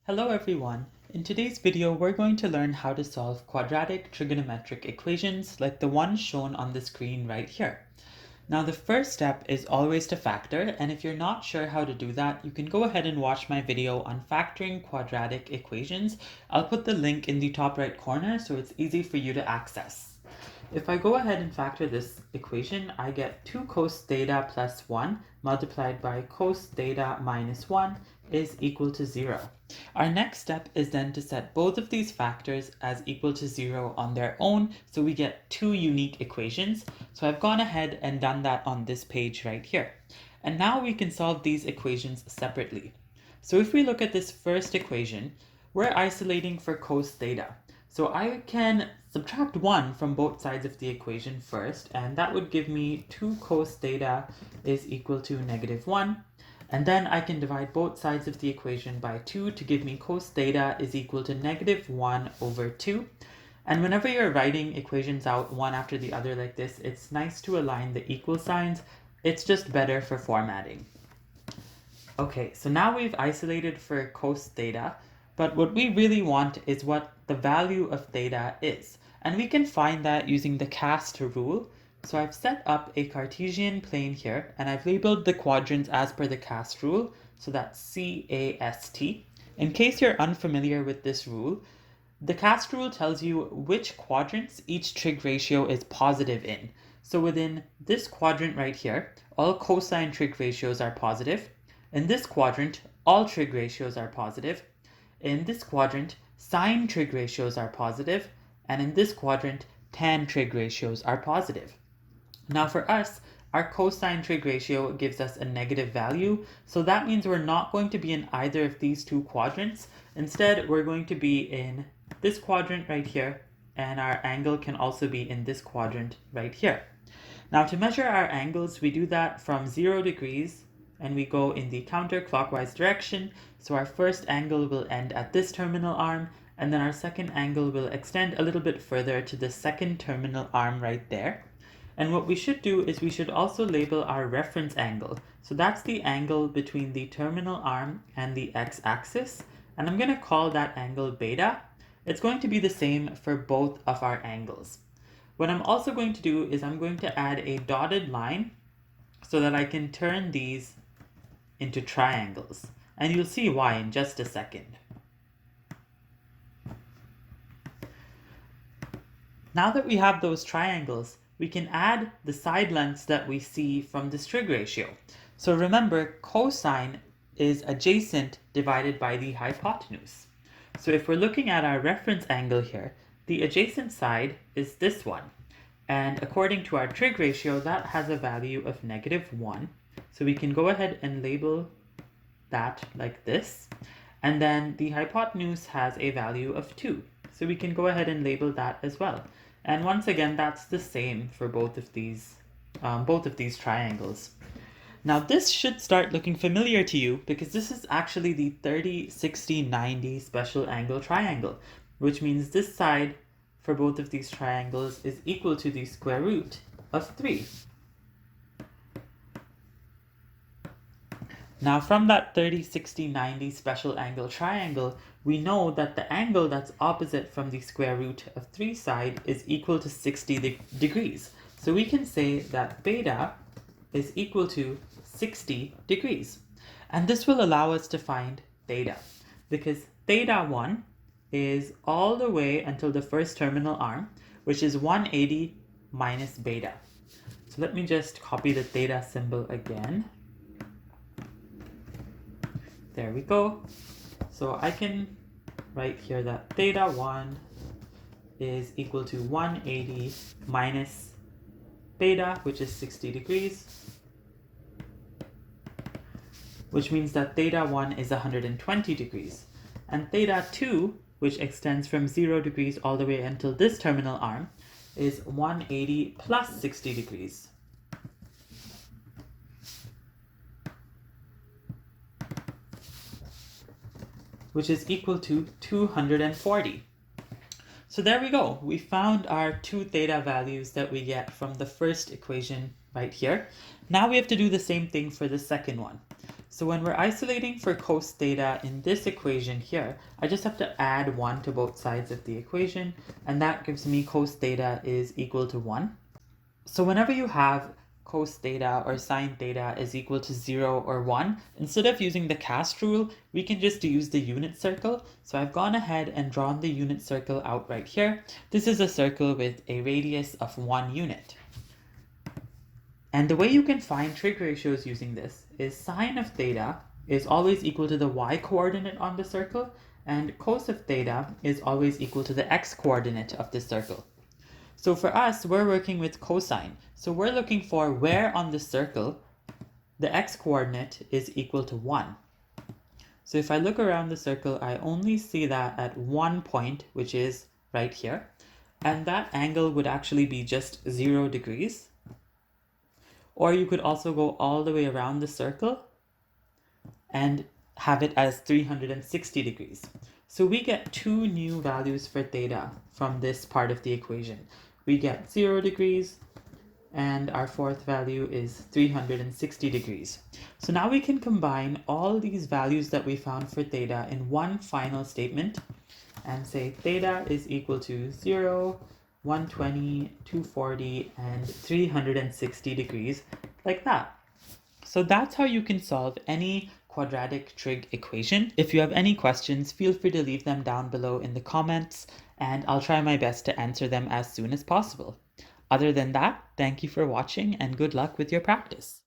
Hello everyone. In today's video, we're going to learn how to solve quadratic trigonometric equations like the one shown on the screen right here. Now the first step is always to factor, and if you're not sure how to do that, you can go ahead and watch my video on factoring quadratic equations. I'll put the link in the top right corner so it's easy for you to access. If I go ahead and factor this equation, I get 2 cos theta plus 1 multiplied by cos theta minus 1 is equal to 0. Our next step is then to set both of these factors as equal to 0 on their own, so we get two unique equations. So I've gone ahead and done that on this page right here. And now we can solve these equations separately. So if we look at this first equation, we're isolating for cos theta. So I can subtract 1 from both sides of the equation first, and that would give me 2 cos theta is equal to negative 1. And then I can divide both sides of the equation by 2 to give me cos theta is equal to negative 1 over 2. And whenever you're writing equations out one after the other like this, it's nice to align the equal signs. It's just better for formatting. Okay, so now we've isolated for cos theta, but what we really want is what the value of theta is. And we can find that using the cast rule. So I've set up a Cartesian plane here, and I've labeled the quadrants as per the cast rule, so that's CAST. In case you're unfamiliar with this rule, the cast rule tells you which quadrants each trig ratio is positive in. So within this quadrant right here, all cosine trig ratios are positive. In this quadrant, all trig ratios are positive. In this quadrant, sine trig ratios are positive. And in this quadrant, tan trig ratios are positive. Now for us, our cosine trig ratio gives us a negative value, so that means we're not going to be in either of these two quadrants. Instead, we're going to be in this quadrant right here, and our angle can also be in this quadrant right here. Now to measure our angles, we do that from 0 degrees, and we go in the counterclockwise direction. So our first angle will end at this terminal arm, and then our second angle will extend a little bit further to the second terminal arm right there. And what we should do is we should also label our reference angle. So that's the angle between the terminal arm and the x-axis. And I'm going to call that angle beta. It's going to be the same for both of our angles. What I'm also going to do is I'm going to add a dotted line so that I can turn these into triangles. And you'll see why in just a second. Now that we have those triangles, we can add the side lengths that we see from this trig ratio. So remember, cosine is adjacent divided by the hypotenuse. So if we're looking at our reference angle here, the adjacent side is this one. And according to our trig ratio, that has a value of negative 1. So we can go ahead and label that like this. And then the hypotenuse has a value of 2. So we can go ahead and label that as well. And once again, that's the same for both of these triangles. Now this should start looking familiar to you because this is actually the 30, 60, 90 special angle triangle, which means this side for both of these triangles is equal to the square root of 3. Now from that 30, 60, 90 special angle triangle, we know that the angle that's opposite from the square root of 3 side is equal to 60 degrees. So we can say that beta is equal to 60 degrees. And this will allow us to find theta, because theta 1 is all the way until the first terminal arm, which is 180 minus beta. So let me just copy the theta symbol again. There we go. So I can write here that theta 1 is equal to 180 minus beta, which is 60 degrees, which means that theta 1 is 120 degrees. And theta 2, which extends from 0 degrees all the way until this terminal arm, is 180 plus 60 degrees. Which is equal to 240. So there we go. We found our two theta values that we get from the first equation right here. Now we have to do the same thing for the second one. So when we're isolating for cos theta in this equation here, I just have to add 1 to both sides of the equation, and that gives me cos theta is equal to 1. So whenever you have cos theta or sine theta is equal to 0 or 1, instead of using the cast rule, we can just use the unit circle. So I've gone ahead and drawn the unit circle out right here. This is a circle with a radius of 1 unit. And the way you can find trig ratios using this is sine of theta is always equal to the y coordinate on the circle, and cos of theta is always equal to the x coordinate of the circle. So for us, we're working with cosine. So we're looking for where on the circle the x coordinate is equal to 1. So if I look around the circle, I only see that at one point, which is right here. And that angle would actually be just 0 degrees. Or you could also go all the way around the circle and have it as 360 degrees. So we get two new values for theta from this part of the equation. We get 0 degrees, and our fourth value is 360 degrees. So now we can combine all these values that we found for theta in one final statement and say theta is equal to 0, 120, 240, and 360 degrees, like that. So that's how you can solve any quadratic trig equation. If you have any questions, feel free to leave them down below in the comments, and I'll try my best to answer them as soon as possible. Other than that, thank you for watching and good luck with your practice.